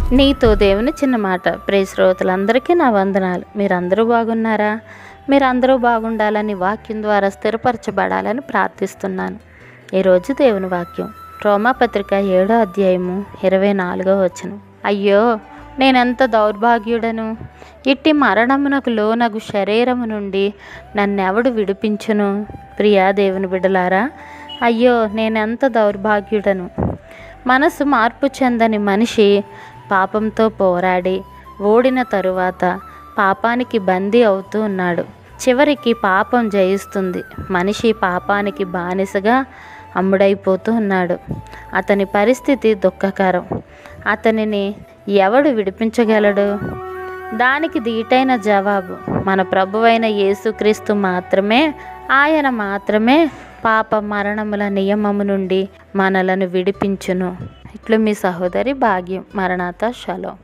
నీతో దేవుని చిన్న మాట. ప్రియ శ్రోతలందరికీ నా వందనాలు. మీరందరూ బాగున్నారా? మీరందరూ బాగుండాలని, వాక్యం ద్వారా స్థిరపరచబడాలని ప్రార్థిస్తున్నాను. ఈరోజు దేవుని వాక్యం రోమాపత్రిక 7వ అధ్యాయము 24వ వచనం. అయ్యో, నేనెంత దౌర్భాగ్యుడను! ఇట్టి మరణమునకు లోనగు శరీరము నుండి నన్నెవడు విడిపించును? ప్రియా దేవుని బిడ్డలారా, అయ్యో నేనెంత దౌర్భాగ్యుడను! మనసు మార్పు చెందని మనిషి పాపంతో పోరాడి ఓడిన తరువాత పాపానికి బందీ అవుతూ ఉన్నాడు. చివరికి పాపం జయిస్తుంది. మనిషి పాపానికి బానిసగా అమ్ముడైపోతూ ఉన్నాడు. అతని పరిస్థితి దుఃఖకరం. అతనిని ఎవడు విడిపించగలడు? దానికి దీటైన జవాబు మన ప్రభువైన యేసుక్రీస్తు మాత్రమే. ఆయన మాత్రమే పాప మరణముల నియమము నుండి మనలను విడిపించును. ఇట్లు మీ సహోదరి భాగ్యం. మరణాత షలోం.